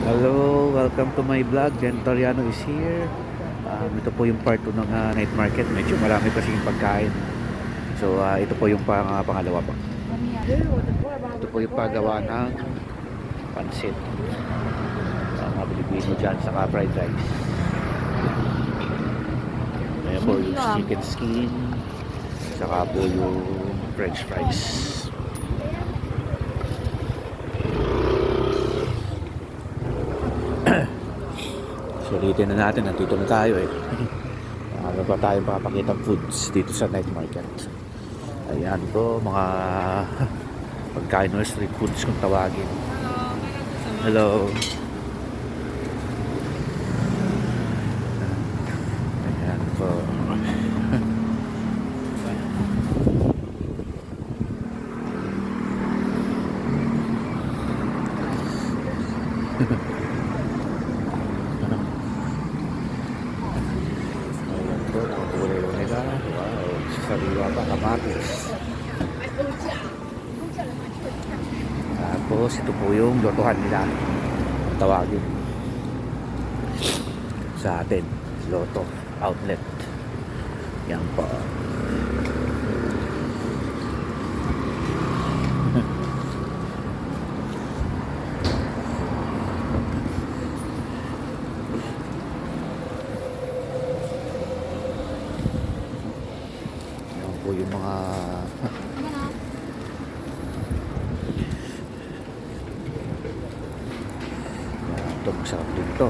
Hello, welcome to my vlog. Jen Toriano is here. Ito po yung part 2 ng night market. Medyo marami kasi yung pagkain. So, ito po yung pangalawa pa. Ito po yung paggawa ng pansit. Mga Pilipino dyan, saka fried rice. Ayan po yung chicken skin. Saka po yung french fries. Sulitin na natin, nandito na tayo eh. Ano pa tayo makapakita foods dito sa night market. Ayan po, mga pagkain o street foods kung tawagin. Hello. Ayan po. Sariwa pa, kamatis. Tapos ito po yung lotohan nila, tawagin sa atin, Lotto Outlet. Yan po. Yan po yung mga ito, masarap din to.